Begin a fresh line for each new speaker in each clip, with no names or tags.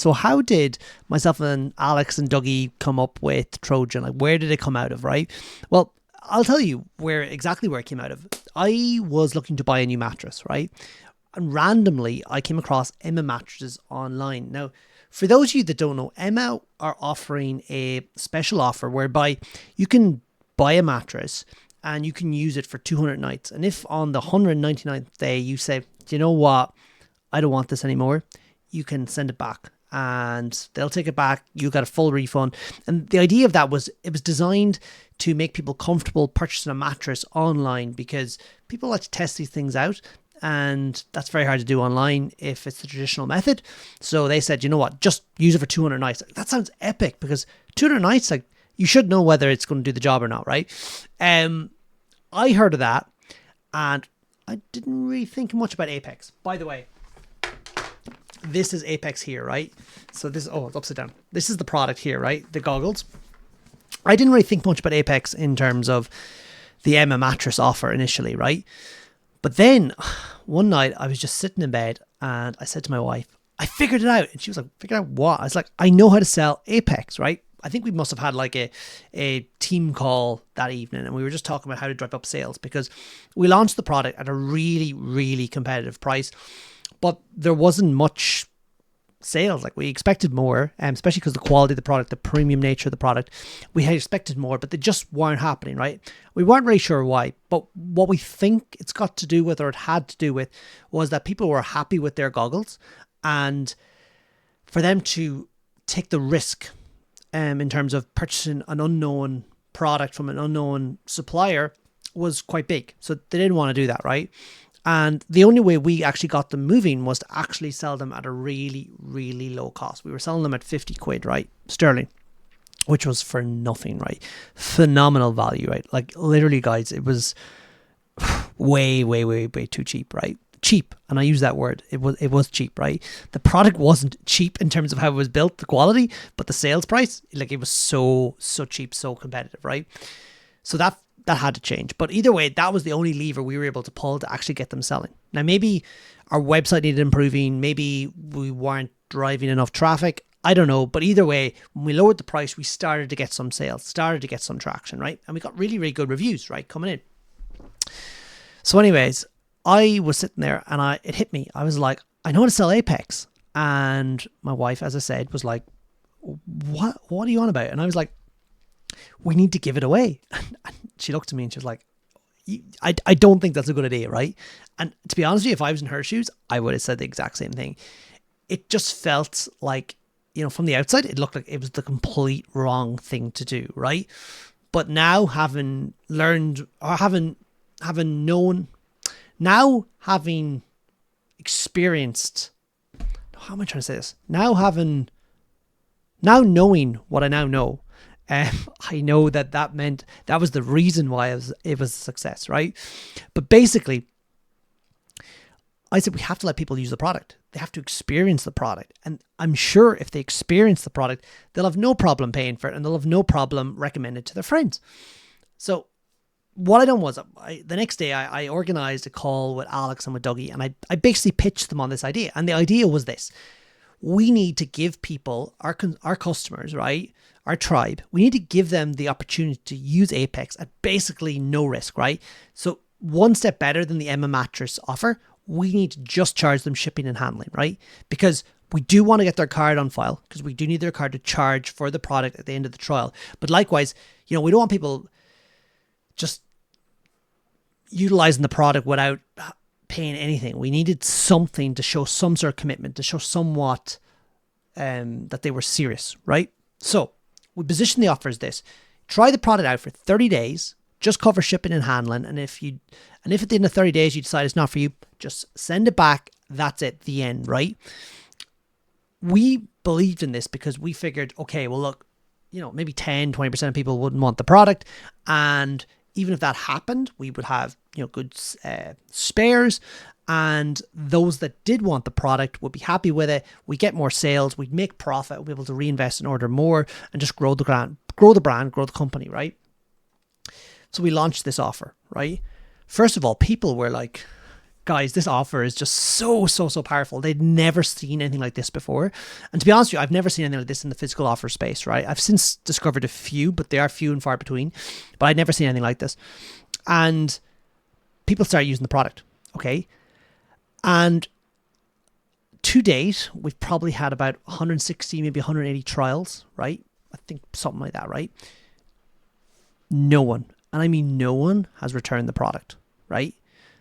So how did myself and Alex and Dougie come up with Trojan? Like, where did it come out of, right? Well, I'll tell you exactly where it came out of. I was looking to buy a new mattress, right? And randomly, I came across Emma mattresses online. Now, for those of you that don't know, Emma are offering a special offer whereby you can buy a mattress and you can use it for 200 nights. And if on the 199th day you say, do you know what? I don't want this anymore, you can send it back and they'll take it back. You got a full refund. And the idea of that was it was designed to make people comfortable purchasing a mattress online because people like to test these things out. And that's very hard to do online if it's the traditional method. So they said, you know what, just use it for 200 nights. That sounds epic because 200 nights, like, you should know whether it's going to do the job or not, right? I heard of that and I didn't really think much about Apex. By the way, this is Apex here, right? So this, it's upside down. This is the product here, right? The goggles. I didn't really think much about Apex in terms of the Emma mattress offer initially, right? But then one night I was just sitting in bed and I said to my wife, I figured it out. And she was like, figured out what? I was like, I know how to sell Apex, right? I think we must have had like a team call that evening and we were just talking about how to drive up sales because we launched the product at a really, really competitive price, but there wasn't much sales. Like we expected more, especially because the quality of the product, the premium nature of the product, we had expected more, but they just weren't happening, right? We weren't really sure why, but what we think it's got to do with, or it had to do with, was that people were happy with their goggles, and for them to take the risk in terms of purchasing an unknown product from an unknown supplier was quite big. So they didn't want to do that, right? And the only way we actually got them moving was to actually sell them at a really, really low cost. We were selling them at 50 quid, right? Sterling, which was for nothing, right? Phenomenal value, right? Like literally, guys, it was way, way, way, way too cheap, right? Cheap. And I use that word. It was cheap, right? The product wasn't cheap in terms of how it was built, the quality, but the sales price, like it was so cheap, so competitive, right? So that had to change. But either way, that was the only lever we were able to pull to actually get them selling. Now, maybe our website needed improving. Maybe we weren't driving enough traffic. I don't know. But either way, when we lowered the price, we started to get some sales, started to get some traction, right? And we got really, really good reviews, right, coming in. So anyways, I was sitting there and it hit me. I was like, I know how to sell Apex. And my wife, as I said, was like, what are you on about? And I was like, we need to give it away. And she looked at me and she was like, I don't think that's a good idea, right? And to be honest with you, if I was in her shoes, I would have said the exact same thing. It just felt like, from the outside, it looked like it was the complete wrong thing to do, right? But now having learned, or having known, now having experienced, how am I trying to say this? Now knowing what I now know, I know that meant that was the reason why it was a success, right? But basically, I said we have to let people use the product. They have to experience the product. And I'm sure if they experience the product, they'll have no problem paying for it and they'll have no problem recommending it to their friends. So what I done was the next day I organized a call with Alex and with Dougie, and I basically pitched them on this idea. And the idea was this: we need to give people, our customers, right, our tribe, we need to give them the opportunity to use Apex at basically no risk, right? So one step better than the Emma mattress offer, we need to just charge them shipping and handling, right? Because we do want to get their card on file, because we do need their card to charge for the product at the end of the trial. But likewise, we don't want people just utilizing the product without paying anything. We needed something to show some sort of commitment, to show somewhat that they were serious, right? So we position the offer as this: try the product out for 30 days, just cover shipping and handling, and if at the end of 30 days you decide it's not for you, just send it back. That's it, the end, right? We believed in this because we figured, okay, well look, maybe 10-20% of people wouldn't want the product, and even if that happened, we would have good spares, and those that did want the product would be happy with it. We get more sales, we'd make profit, we'll be able to reinvest and order more and just grow the brand, grow the company, right? So we launched this offer, right? First of all, people were like, guys, this offer is just so powerful. They'd never seen anything like this before. And to be honest with you, I've never seen anything like this in the physical offer space, right? I've since discovered a few, but they are few and far between. But I'd never seen anything like this. And people start using the product, okay? And to date, we've probably had about 160, maybe 180 trials, right? I think something like that, right? No one, and I mean no one, has returned the product, right?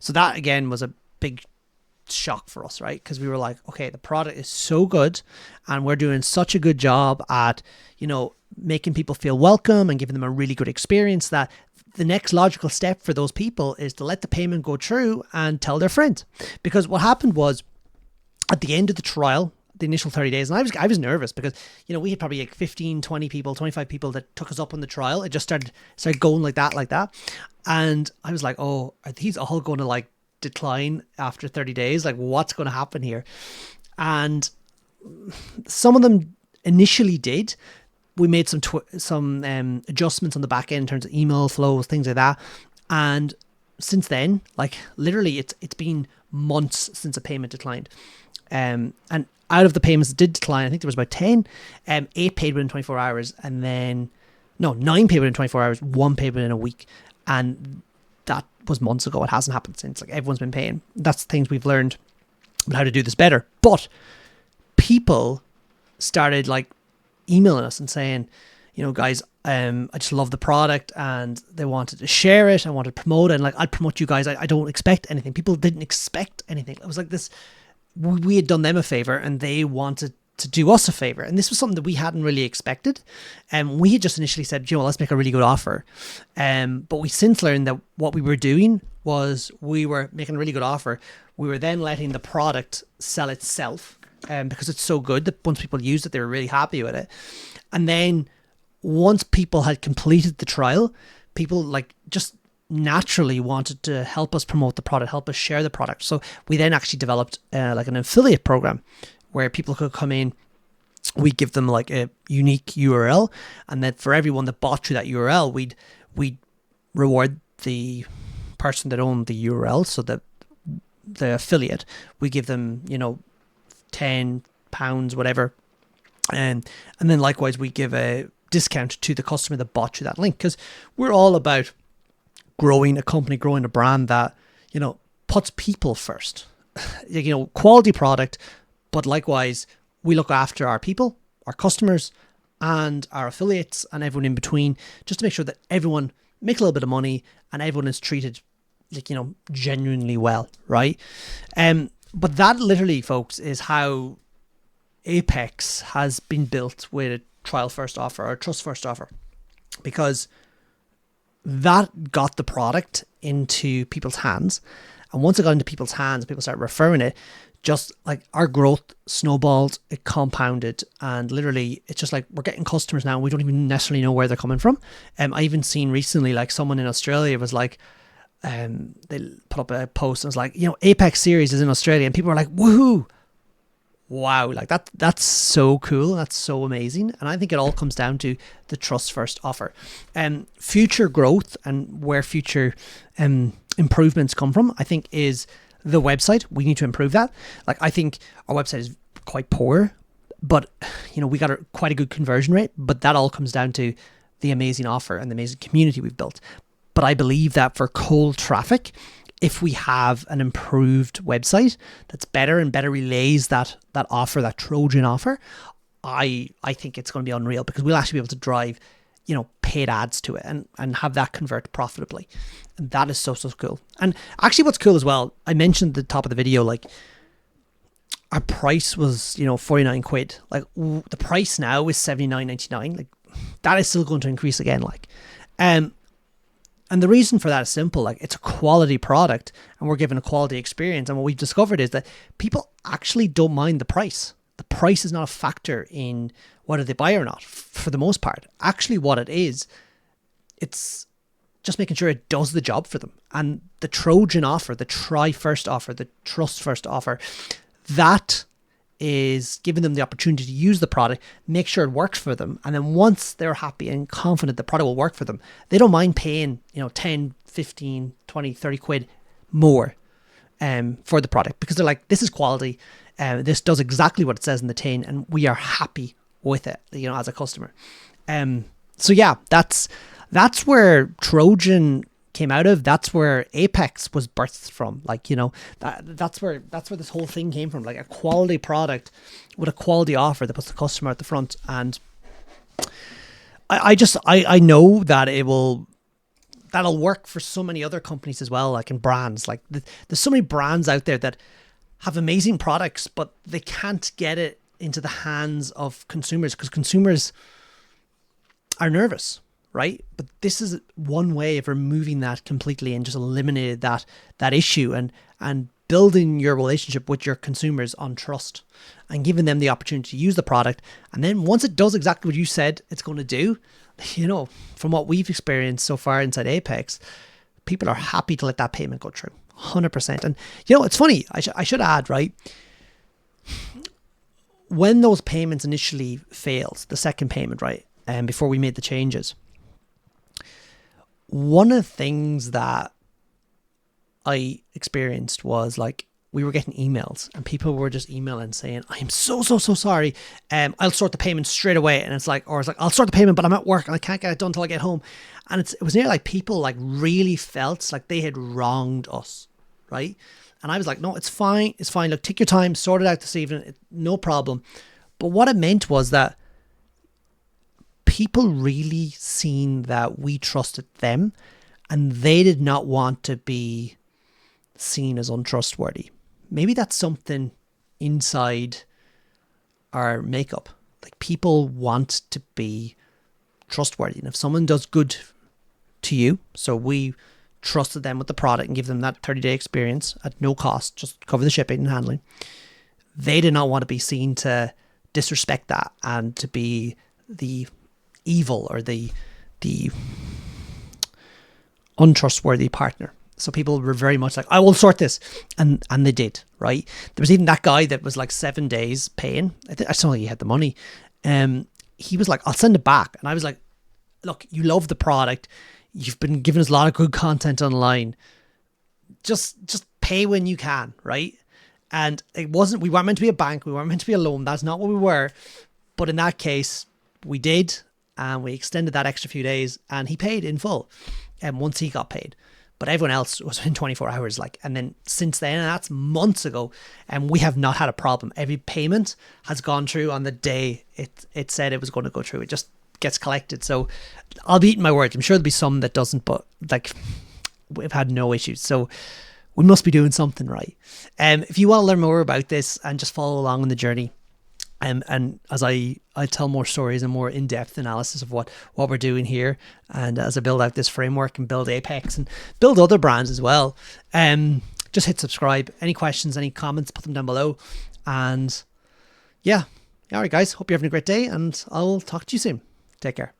So that, again, was a big shock for us, right? Because we were like, okay, the product is so good and we're doing such a good job at, making people feel welcome and giving them a really good experience, that the next logical step for those people is to let the payment go through and tell their friends. Because what happened was, at the end of the trial, the initial 30 days, and I was nervous because, we had probably like 15, 20 people, 25 people that took us up on the trial. It just started going like that. And I was like, oh, are these all going to like decline after 30 days? Like, what's going to happen here? And some of them initially did. We made some adjustments on the back end in terms of email flows, things like that. And since then, like literally it's been months since a payment declined. And out of the payments that did decline, I think there was about 10, 8 paid within 24 hours, and then 9 paid within 24 hours, 1 paid within a week. And that was months ago. It hasn't happened since. Like, everyone's been paying. That's things we've learned about how to do this better. But people started like emailing us and saying, guys, I just love the product, and they wanted to share it. I wanted to promote it, and like, I'd promote you guys. I don't expect anything. People didn't expect anything. It was like this. We had done them a favor and they wanted to do us a favor. And this was something that we hadn't really expected. And we had just initially said, let's make a really good offer. But we since learned that what we were doing was we were making a really good offer. We were then letting the product sell itself, because it's so good that once people used it, they were really happy with it. And then once people had completed the trial, people like just naturally wanted to help us promote the product, help us share the product. So we then actually developed like an affiliate program where people could come in. We give them like a unique URL, and then for everyone that bought through that URL, we'd reward the person that owned the URL. So that the affiliate, we give them £10, whatever, and then likewise we give a discount to the customer that bought through that link, because we're all about growing a company, growing a brand that, puts people first. Quality product, but likewise, we look after our people, our customers, and our affiliates, and everyone in between, just to make sure that everyone makes a little bit of money and everyone is treated like, genuinely well, right? But that literally, folks, is how Apex has been built with a trial first offer or a trust first offer, because that got the product into people's hands. And once it got into people's hands, people started referring it, just like our growth snowballed, it compounded, and literally it's just like we're getting customers now and we don't even necessarily know where they're coming from. I even seen recently like someone in Australia was like, they put up a post and was like, Apex Series is in Australia, and people were like, woohoo, wow, like that's so cool, that's so amazing. And I think it all comes down to the trust first offer. And future growth and where future improvements come from, I think, is the website. We need to improve that. Like, I think our website is quite poor, but we got quite a good conversion rate, but that all comes down to the amazing offer and the amazing community we've built. But I believe that for cold traffic, if we have an improved website that's better and better relays that offer, that Trojan offer, I think it's going to be unreal, because we'll actually be able to drive, paid ads to it and have that convert profitably. And that is so cool. And actually what's cool as well, I mentioned at the top of the video, like our price was, 49 quid. Like the price now is 79.99. Like that is still going to increase again. Like, and the reason for that is simple. Like, it's a quality product and we're given a quality experience. And what we've discovered is that people actually don't mind the price. The price is not a factor in whether they buy or not, for the most part. Actually, what it is, it's just making sure it does the job for them. And the Trojan offer, the try first offer, the trust first offer, that is giving them the opportunity to use the product, make sure it works for them. And then once they're happy and confident the product will work for them, they don't mind paying, 10, 15, 20, 30 quid more. for the product, because they're like, this is quality, this does exactly what it says in the tin, and we are happy with it, you know, as a customer. So yeah, that's where Trojan came out of. That's where Apex was birthed from. Like, you know, that's where this whole thing came from. Like a quality product with a quality offer that puts the customer at the front. And I know that that'll work for so many other companies as well, like in brands. Like there's so many brands out there that have amazing products, but they can't get it into the hands of consumers because consumers are nervous, right? But this is one way of removing that completely and just eliminated that issue and building your relationship with your consumers on trust and giving them the opportunity to use the product. And then once it does exactly what you said it's going to do, you know, from what we've experienced so far inside Apex, people are happy to let that payment go through 100%. And you know, it's funny, I should add, right? When those payments initially failed, the second payment, right? And before we made the changes, one of the things that I experienced was like, we were getting emails and people were just emailing saying, I am so sorry. I'll sort the payment straight away. And it's like, I'll sort the payment, but I'm at work and I can't get it done until I get home. And it was near like people like really felt like they had wronged us, right? And I was like, no, it's fine. It's fine. Look, take your time, sort it out this evening. No problem. But what it meant was that people really seen that we trusted them and they did not want to be seen as untrustworthy. Maybe that's something inside our makeup. Like people want to be trustworthy. And if someone does good to you, so we trusted them with the product and give them that 30-day experience at no cost, just cover the shipping and handling, they did not want to be seen to disrespect that and to be the evil or the untrustworthy partner. So people were very much like, I will sort this. And they did, right? There was even that guy that was like 7 days paying. I saw he had the money. He was like, I'll send it back. And I was like, look, you love the product. You've been giving us a lot of good content online. Just pay when you can, right? And we weren't meant to be a bank. We weren't meant to be a loan. That's not what we were. But in that case, we did. And we extended that extra few days and he paid in full. And once he got paid. But everyone else was in 24 hours. And then since then, and that's months ago, and we have not had a problem. Every payment has gone through on the day it said it was going to go through. It just gets collected. So I'll be eating my words. I'm sure there'll be some that doesn't, but like we've had no issues. So we must be doing something right. If you want to learn more about this and just follow along on the journey, and as I tell more stories and more in-depth analysis of what we're doing here, and as I build out this framework and build Apex and build other brands as well, just hit subscribe. Any questions, any comments, put them down below. And yeah, all right guys, hope you're having a great day and I'll talk to you soon. Take care.